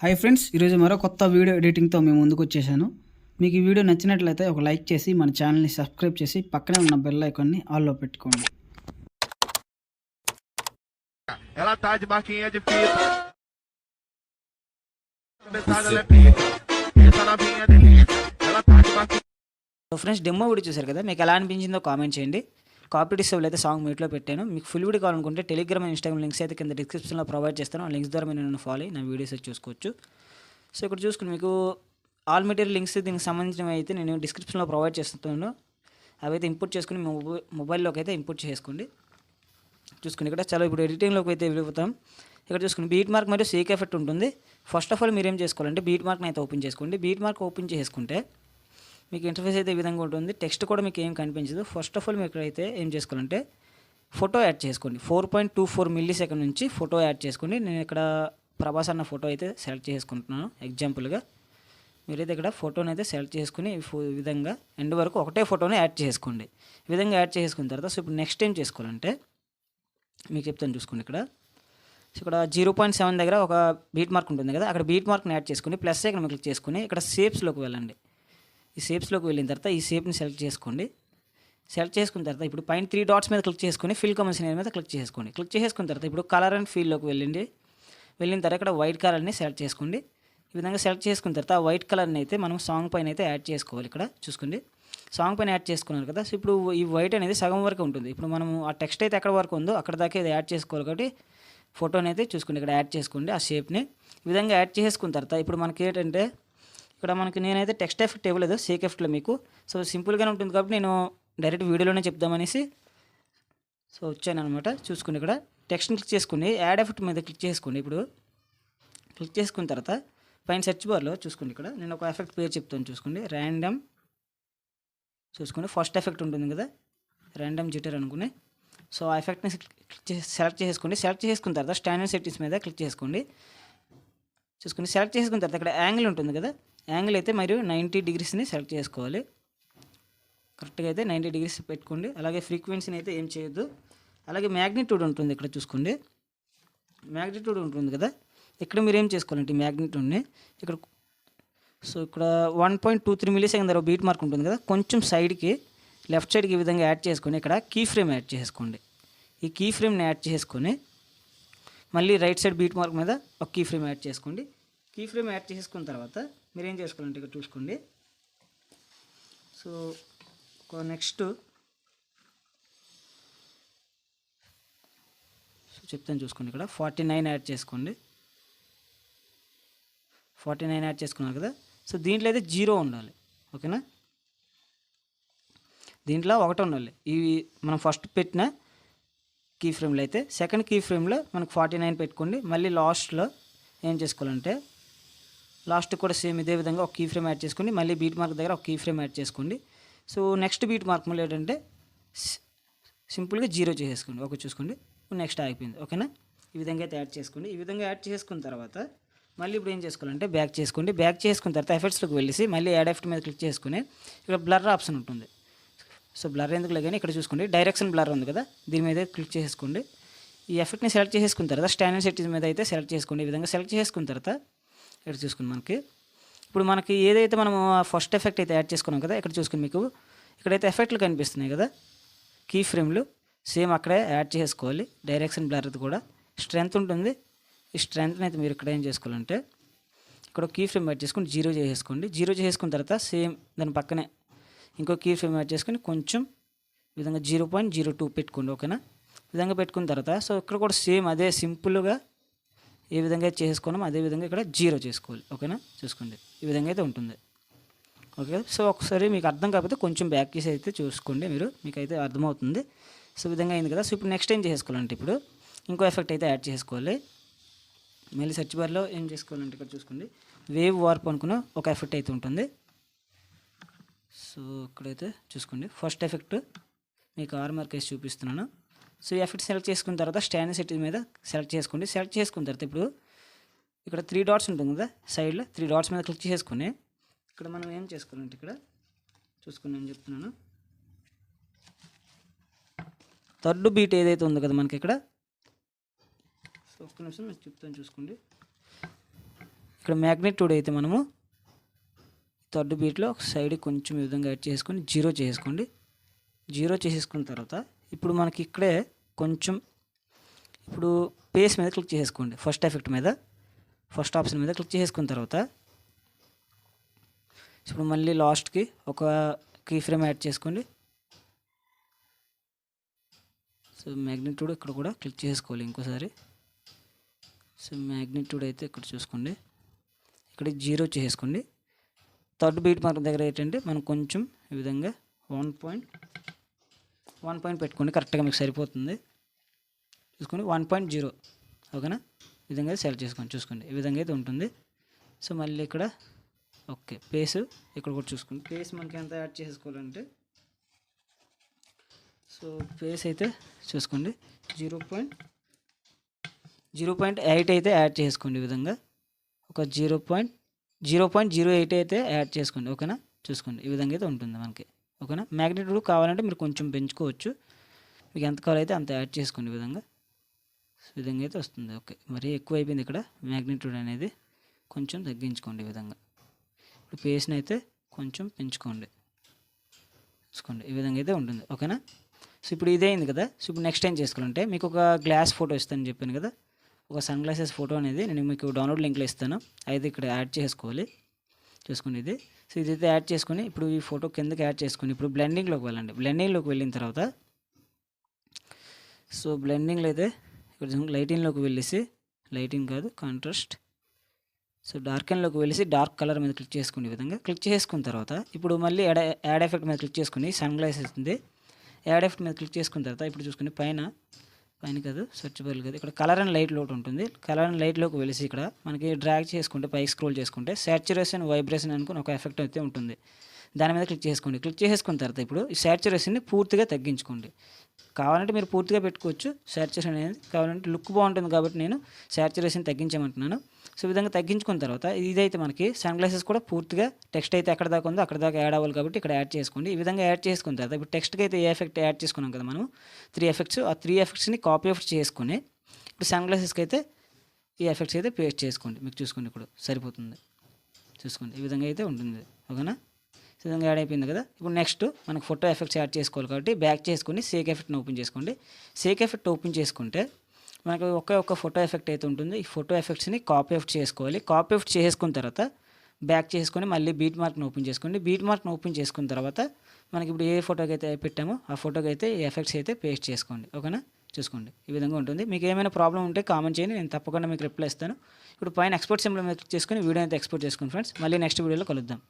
Hi friends, ఈరోజు మరో కొత్త వీడియో ఎడిటింగ్తో మేము ముందుకు వచ్చేసాను. మీకు ఈ వీడియో నచ్చినట్లయితే ఒక లైక్ చేసి మన ఛానల్ని సబ్స్క్రైబ్ చేసి పక్కనే ఉన్న బెల్ ఐకాన్ని ఆల్లో పెట్టుకోండి. Ela tá de marquinha de fita. Cabeçada ela é pica. Essa novinha delícia. Ela tá de marquinha. So friends, demo video చూసారు కదా, మీకు ఎలా అనిపించిందో కామెంట్ చేయండి. కాపీ సేవలు అయితే సాంగ్ మీట్లో పెట్టాను. మీకు ఫుల్ వీడియో కావాలనుకుంటే టెలిగ్రామ్ ఇన్స్టాగ్రామ్ లింక్స్ అయితే కింద డిస్క్రిప్షన్లో ప్రొవైడ్ చేస్తాను. ఆ లింక్స్ ద్వారా మీరు నన్ను ఫాలో అయ్యి నా వీడియోస్ అయితే చూసుకోవచ్చు. సో ఇక్కడ చూసుకుని మీకు ఆల్ మెటీరియల్ లింక్స్ దీనికి సంబంధించినవి అయితే నేను డిస్క్రిప్షన్లో ప్రొవైడ్ చేస్తున్నాను. అవి అయితే ఇంపోర్ట్ చేసుకుని మీ మొబైల్లోకి అయితే ఇంపోర్ట్ చేసుకోండి. చూసుకుని ఇక్కడ చాలా ఇప్పుడు ఎడిటింగ్లోకి అయితే వెళ్ళిపోతాం. ఇక్కడ చూసుకుని బీట్ మార్క్ మరియు సేక్ ఎఫెక్ట్ ఉంటుంది. ఫస్ట్ ఆఫ్ ఆల్ మీరు ఏం చేసుకోవాలంటే బీట్ మార్క్ని అయితే ఓపెన్ చేసుకోండి. బీట్ మార్క్ ఓపెన్ చేసుకుంటే మీకు ఇంటర్ఫేస్ అయితే ఈ విధంగా ఉంటుంది. టెక్స్ట్ కూడా మీకు ఏం కనిపించదు. ఫస్ట్ ఆఫ్ ఆల్ మీరు ఇక్కడైతే ఏం చేసుకోవాలంటే ఫోటో యాడ్ చేసుకోండి. 4.24 మిల్లీ సెకండ్ నుంచి ఫోటో యాడ్ చేసుకోండి. నేను ఇక్కడ ప్రభాస్ అన్న ఫోటో అయితే సెలెక్ట్ చేసుకుంటున్నాను ఎగ్జాంపుల్గా. మీరైతే ఇక్కడ ఫోటోని అయితే సెలెక్ట్ చేసుకుని ఈ విధంగా ఎండ్ వరకు ఒకటే ఫోటోని యాడ్ చేసుకోండి. ఈ విధంగా యాడ్ చేసుకున్న తర్వాత సో ఇప్పుడు నెక్స్ట్ ఏం చేసుకోవాలంటే మీకు చెప్తాను చూసుకోండి. ఇక్కడ 0.7 దగ్గర ఒక బీట్ మార్క్ ఉంటుంది కదా, అక్కడ బీట్ మార్క్ని యాడ్ చేసుకుని ప్లస్ ఇక్కడ క్లిక్ చేసుకుని ఇక్కడ షేప్స్లోకి వెళ్ళండి. ఈ షేప్స్లోకి వెళ్ళిన తర్వాత ఈ షేప్ని సెలెక్ట్ చేసుకోండి. సెలెక్ట్ చేసుకున్న తర్వాత ఇప్పుడు పైన 3 డాట్స్ మీద క్లిక్ చేసుకుని ఫిల్ కమిషన్ మీద క్లిక్ చేసుకోండి. క్లిక్ చేసుకున్న తర్వాత ఇప్పుడు కలర్ అండ్ ఫీల్డ్లోకి వెళ్ళిన తర్వాత ఇక్కడ వైట్ కలర్ని సెలెక్ట్ చేసుకోండి. ఈ విధంగా సెలెక్ట్ చేసుకున్న తర్వాత ఆ వైట్ కలర్ని అయితే మనం సాంగ్ పైన అయితే యాడ్ చేసుకోవాలి. ఇక్కడ చూసుకోండి, సాంగ్ పైన యాడ్ చేసుకున్నారు కదా. సో ఇప్పుడు ఈ వైట్ అనేది సగం వరకు ఉంటుంది. ఇప్పుడు మనం ఆ టెక్స్ట్ అయితే ఎక్కడ వరకు ఉందో అక్కడ దాకా ఇది యాడ్ చేసుకోవాలి. కాబట్టి ఫోటోని అయితే చూసుకోండి, ఇక్కడ యాడ్ చేసుకోండి ఆ షేప్ని. ఈ విధంగా యాడ్ చేసుకున్న తర్వాత ఇప్పుడు మనకి ఏంటంటే ఇక్కడ నేనైతే టెక్స్ట్ ఎఫెక్ట్ ఇవ్వలేదు సేక్ ఎఫెక్ట్లో మీకు. సో సింపుల్గానే ఉంటుంది కాబట్టి నేను డైరెక్ట్ వీడియోలోనే చెప్దామనేసి సో వచ్చాను అనమాట. చూసుకోండి, ఇక్కడ టెక్స్ట్ని క్లిక్ చేసుకుని యాడ్ ఎఫెక్ట్ మీద క్లిక్ చేసుకోండి. ఇప్పుడు క్లిక్ చేసుకున్న తర్వాత పైన సెర్చ్ బార్లో చూసుకోండి, ఇక్కడ నేను ఒక ఎఫెక్ట్ పేరు చెప్తాను చూసుకోండి. ర్యాండమ్ చూసుకోండి, ఫస్ట్ ఎఫెక్ట్ ఉంటుంది కదా ర్యాండమ్ జిటర్ అనుకుని. సో ఆ ఎఫెక్ట్ని సెలెక్ట్ చేసుకోండి. సెలెక్ట్ చేసుకున్న తర్వాత స్టాండర్డ్ సెట్టింగ్స్ మీద క్లిక్ చేసుకోండి. చూసుకుని సెలెక్ట్ చేసుకున్న తర్వాత ఇక్కడ యాంగిల్ ఉంటుంది కదా, యాంగిల్ అయితే మరియు 90 డిగ్రీస్ని సెలెక్ట్ చేసుకోవాలి. కరెక్ట్గా అయితే 90 డిగ్రీస్ పెట్టుకోండి. అలాగే ఫ్రీక్వెన్సీని అయితే ఏం చేయొద్దు. అలాగే మ్యాగ్నిట్యూడ్ ఉంటుంది ఇక్కడ చూసుకోండి, మ్యాగ్నిట్యూడ్ ఉంటుంది కదా, ఇక్కడ మీరు ఏం చేసుకోవాలంటే మ్యాగ్నిట్యూడ్ని ఇక్కడ సో ఇక్కడ 1.23 మిల్లీ సెకండ్ దగ్గర బీట్ మార్క్ ఉంటుంది కదా, కొంచెం సైడ్కి లెఫ్ట్ సైడ్కి ఈ విధంగా యాడ్ చేసుకొని ఇక్కడ కీ ఫ్రేమ్ యాడ్ చేసుకోండి. ఈ కీ ఫ్రేమ్ని యాడ్ చేసుకొని మళ్ళీ రైట్ సైడ్ బీట్ మార్క్ మీద ఒక కీ ఫ్రేమ్ యాడ్ చేసుకోండి. కీ ఫ్రేమ్ యాడ్ చేసుకున్న తర్వాత మీరు ఏం చేసుకోవాలంటే ఇక్కడ చూసుకోండి. సో నెక్స్ట్ చెప్తాను చూసుకోండి, ఇక్కడ 49 యాడ్ చేసుకోండి. 49 యాడ్ చేసుకున్నారు కదా. సో దీంట్లో అయితే 0 ఉండాలి, ఓకేనా. దీంట్లో 1 ఉండాలి. ఇవి మనం ఫస్ట్ పెట్టిన కీ ఫ్రేమ్లో అయితే సెకండ్ కీ ఫ్రేమ్లో మనకు 49 పెట్టుకోండి. మళ్ళీ లాస్ట్లో ఏం చేసుకోవాలంటే లాస్ట్ కూడా సేమ్ ఇదే విధంగా ఒక కీ ఫ్రేమ్ యాడ్ చేసుకోండి. మళ్ళీ బీట్ మార్క్ దగ్గర ఒక కీ ఫ్రేమ్ యాడ్ చేసుకోండి. సో నెక్స్ట్ బీట్ మార్క్ మళ్ళీ ఏంటంటే సింపుల్గా 0 చేసేసుకోండి. ఓకే చూసుకోండి, నెక్స్ట్ ఆగిపోయింది, ఓకేనా. ఈ విధంగా అయితే యాడ్ చేసుకోండి. ఈ విధంగా యాడ్ చేసుకున్న తర్వాత మళ్ళీ ఇప్పుడు ఏం చేసుకోవాలంటే బ్యాక్ చేసుకోండి. బ్యాక్ చేసుకున్న తర్వాత ఎఫెక్ట్స్లోకి వెళ్ళేసి మళ్ళీ యాడ్ ఎఫెక్ట్ మీద క్లిక్ చేసుకుని ఇక్కడ బ్లర్ ఆప్షన్ ఉంటుంది. సో బ్లర్ ఎందుకు లేదని ఇక్కడ చూసుకోండి, డైరెక్షన్ బ్లర్ ఉంది కదా, దీని మీద క్లిక్ చేసుకోండి. ఈ ఎఫెక్ట్ని సెలెక్ట్ చేసుకున్న తర్వాత స్టాండర్డ్ సెట్టింగ్స్ మీద అయితే సెలెక్ట్ చేసుకోండి. ఈ విధంగా సెలెక్ట్ చేసుకున్న తర్వాత ఇక్కడ చూసుకుని మనకి ఏదైతే మనం ఫస్ట్ ఎఫెక్ట్ అయితే యాడ్ చేసుకున్నాం కదా, ఇక్కడ చూసుకుని మీకు ఇక్కడైతే ఎఫెక్ట్లు కనిపిస్తున్నాయి కదా కీ ఫ్రేమ్లు, సేమ్ అక్కడే యాడ్ చేసుకోవాలి. డైరెక్షన్ బ్లర్ది కూడా స్ట్రెంత్ ఉంటుంది. ఈ స్ట్రెంత్ని అయితే మీరు ఇక్కడ ఏం చేసుకోవాలంటే ఇక్కడ కీ ఫ్రేమ్ యాడ్ చేసుకుని 0 చేసేసుకోండి. 0 చేసుకున్న తర్వాత సేమ్ దాని పక్కనే ఇంకో కీ ఫ్రేమ్ యాడ్ చేసుకుని కొంచెం ఈ విధంగా 0.02 పెట్టుకోండి, ఓకేనా. ఈ విధంగా పెట్టుకున్న తర్వాత సో ఇక్కడ కూడా సేమ్ అదే సింపుల్గా ఏ విధంగా చేసుకున్నామో అదే విధంగా ఇక్కడ 0 చేసుకోవాలి, ఓకేనా. చూసుకోండి, ఈ విధంగా అయితే ఉంటుంది, ఓకే. సో ఒకసారి మీకు అర్థం కాకపోతే కొంచెం బ్యాక్ చేసి అయితే చూసుకోండి, మీకైతే అర్థమవుతుంది. సో ఈ విధంగా అయింది కదా. సో ఇప్పుడు నెక్స్ట్ ఏం చేసుకోవాలంటే ఇప్పుడు ఇంకో ఎఫెక్ట్ అయితే యాడ్ చేసుకోవాలి. మళ్ళీ సెర్చ్ బార్లో ఏం చేసుకోవాలంటే ఇక్కడ చూసుకోండి, వేవ్ వార్ప్ అనుకున్న ఒక ఎఫెక్ట్ అయితే ఉంటుంది. సో ఇక్కడైతే చూసుకోండి, ఫస్ట్ ఎఫెక్ట్ మీకు మార్క్ వేసి చూపిస్తున్నాను. సో ఈ ఎఫెక్ట్ సెలెక్ట్ చేసుకున్న తర్వాత స్టాండర్డ్ సెట్టింగ్ మీద సెలెక్ట్ చేసుకోండి. సెలెక్ట్ చేసుకున్న తర్వాత ఇప్పుడు ఇక్కడ 3 డాట్స్ ఉంటుంది కదా సైడ్లో, 3 డాట్స్ మీద క్లిక్ చేసుకుని ఇక్కడ మనం ఏం చేసుకోవాలంటే ఇక్కడ చూసుకుని నేను చెప్తున్నాను, థర్డ్ బీట్ ఏదైతే ఉందో కదా మనకి ఇక్కడ, సో ఒక్క నిమిషం నేను చెప్తాను చూసుకోండి. ఇక్కడ మ్యాగ్నిట్యూడ్ అయితే మనము థర్డ్ బీట్లో ఒక సైడ్ కొంచెం ఈ విధంగా యాడ్ చేసుకొని 0 చేసుకోండి. 0 చేసేసుకున్న తర్వాత ఇప్పుడు మనకి ఇక్కడే కొంచెం ఇప్పుడు పేస్ మీద క్లిక్ చేసుకోండి. ఫస్ట్ ఎఫెక్ట్ మీద ఫస్ట్ ఆప్షన్ మీద క్లిక్ చేసుకున్న తర్వాత ఇప్పుడు మళ్ళీ లాస్ట్కి ఒక కీ ఫ్రేమ్ యాడ్ చేసుకోండి. సో మ్యాగ్నిట్యూడ్ ఇక్కడ కూడా క్లిక్ చేసుకోవాలి ఇంకోసారి. సో మ్యాగ్నిట్యూడ్ అయితే ఇక్కడ చూసుకోండి, ఇక్కడ 0 చేసుకోండి. థర్డ్ బీట్ మార్క్ దగ్గర ఏంటంటే మనం కొంచెం ఈ విధంగా 1 పాయింట్ పెట్టుకోండి, కరెక్ట్గా మీకు సరిపోతుంది. చూసుకోండి 1.0 ఓకేనా. ఈ విధంగా సెలెక్ట్ చేసుకోండి, చూసుకోండి ఈ విధంగా అయితే ఉంటుంది. సో మళ్ళీ ఇక్కడ ఓకే పేస్ ఇక్కడ కూడా చూసుకోండి. పేస్ మనకి ఎంత యాడ్ చేసుకోవాలంటే సో పేస్ అయితే చూసుకోండి 0.8 అయితే యాడ్ చేసుకోండి. ఈ విధంగా ఒక 0.08 అయితే యాడ్ చేసుకోండి ఓకేనా. చూసుకోండి ఈ విధంగా అయితే ఉంటుంది మనకి ఓకేనా. మ్యాగ్నిట్యూడ్ కావాలంటే మీరు కొంచెం పెంచుకోవచ్చు, మీకు ఎంత కావాలైతే అంత యాడ్ చేసుకోండి. ఈ విధంగా అయితే వస్తుంది. ఓకే మరీ ఎక్కువ అయిపోయింది ఇక్కడ మ్యాగ్నిట్యూడ్ అనేది, కొంచెం తగ్గించుకోండి. ఈ విధంగా ఇప్పుడు పేస్ని అయితే కొంచెం పెంచుకోండి, చూసుకోండి ఈ విధంగా అయితే ఉంటుంది ఓకేనా. సో ఇప్పుడు ఇదే అయింది కదా. సో ఇప్పుడు నెక్స్ట్ ఏం చేసుకోవాలంటే మీకు ఒక గ్లాస్ ఫోటో ఇస్తానని చెప్పాను కదా, ఒక సన్ గ్లాసెస్ ఫోటో అనేది నేను మీకు డౌన్లోడ్ లింక్లో ఇస్తాను, అయితే ఇక్కడ యాడ్ చేసుకోవాలి. చూసుకోండి ఇది. సో ఇదైతే యాడ్ చేసుకొని ఇప్పుడు ఈ ఫోటో కిందకి యాడ్ చేసుకొని ఇప్పుడు బ్లెండింగ్లోకి వెళ్ళండి. బ్లెండింగ్లోకి వెళ్ళిన తర్వాత సో బ్లెండింగ్లో అయితే ఇక్కడ లైటింగ్లోకి వెళ్ళేసి, లైటింగ్ కాదు కాంట్రాస్ట్, సో డార్కెన్లోకి వెళ్ళేసి డార్క్ కలర్ మీద క్లిక్ చేసుకోండి. ఈ విధంగా క్లిక్ చేసుకున్న తర్వాత ఇప్పుడు మళ్ళీ యాడ్ ఎఫెక్ట్ మీద క్లిక్ చేసుకుని సన్ గ్లాసెస్ ఉంది, యాడ్ ఎఫెక్ట్ మీద క్లిక్ చేసుకున్న తర్వాత ఇప్పుడు చూసుకుని పైన కాదు సెర్చ్ బార్ కాదు, ఇక్కడ కలర్ అండ్ లైట్ లోటు ఉంటుంది. కలర్ అండ్ లైట్లోకి వెళ్ళేసి ఇక్కడ మనకి డ్రాగ్ చేసుకుంటే పైకి స్క్రోల్ చేసుకుంటే సాచురేషన్ వైబ్రేషన్ అనుకుని ఒక ఎఫెక్ట్ అయితే ఉంటుంది, దాని మీద క్లిక్ చేసుకోండి. క్లిక్ చేసుకున్న తర్వాత ఇప్పుడు ఈ సాచురేషన్ని పూర్తిగా తగ్గించుకోండి. కావాలంటే మీరు పూర్తిగా పెట్టుకోవచ్చు సాచురేషన్ అనేది, కావాలంటే లుక్ బాగుంటుంది కాబట్టి నేను సాచురేషన్ తగ్గించమంటున్నాను. సో ఈ విధంగా తగ్గించుకున్న తర్వాత ఇదైతే మనకి సన్ గ్లాసెస్ కూడా పూర్తిగా టెక్స్ట్ అయితే ఎక్కడ దాకా ఉందో అక్కడ దాకా యాడ్ అవ్వాలి కాబట్టి ఇక్కడ యాడ్ చేసుకోండి. ఈ విధంగా యాడ్ చేసుకున్న తర్వాత ఇప్పుడు టెక్స్ట్కి అయితే ఏ ఎఫెక్ట్ యాడ్ చేసుకున్నాం కదా మనం 3 ఎఫెక్ట్స్, ఆ 3 ఎఫెక్ట్స్ని కాపీ ఎఫెక్ట్ చేసుకుని ఇప్పుడు సన్ గ్లాసెస్కి అయితే ఈ ఎఫెక్ట్స్ అయితే పేస్ట్ చేసుకోండి. మీకు చూసుకోండి ఇప్పుడు సరిపోతుంది, చూసుకోండి ఈ విధంగా అయితే ఉంటుంది ఓకేనా. ఈ విధంగా యాడ్ అయిపోయింది కదా. ఇప్పుడు నెక్స్ట్ మనకు ఫోటో ఎఫెక్ట్స్ యాడ్ చేసుకోవాలి కాబట్టి బ్యాక్ చేసుకుని సేక్ ఎఫెక్ట్ని ఓపెన్ చేసుకోండి. సేక్ ఎఫెక్ట్ ఓపెన్ చేసుకుంటే మనకు ఒక్క ఫోటో ఎఫెక్ట్ అయితే ఉంటుంది. ఈ ఫోటో ఎఫెక్ట్స్ని కాపీ ఎఫెక్ట్ చేసుకోవాలి. కాపీ ఎఫెక్ట్ చేసుకున్న తర్వాత బ్యాక్ చేసుకొని మళ్ళీ బీట్ మార్క్ని ఓపెన్ చేసుకోండి. బీట్ మార్క్ని ఓపెన్ చేసుకున్న తర్వాత మనకి ఇప్పుడు ఏ ఫోటోకి అయితే పెట్టామో ఆ ఫోటోకి అయితే ఈ ఎఫెక్ట్స్ అయితే పేస్ట్ చేసుకోండి ఓకేనా. చూసుకోండి ఈ విధంగా ఉంటుంది. మీకు ఏమైనా ప్రాబ్లం ఉంటే కామెంట్ చేయండి, నేను తప్పకుండా మీకు రిప్లై ఇస్తాను. ఇప్పుడు పైన ఎక్స్పోర్ట్ సింబల్ మీద క్లిక్ చేసుకొని వీడియో అయితే ఎక్స్పోర్ట్ చేసుకోండి ఫ్రెండ్స్. మళ్ళీ నెక్స్ట్ వీడియోలో కలుద్దాం.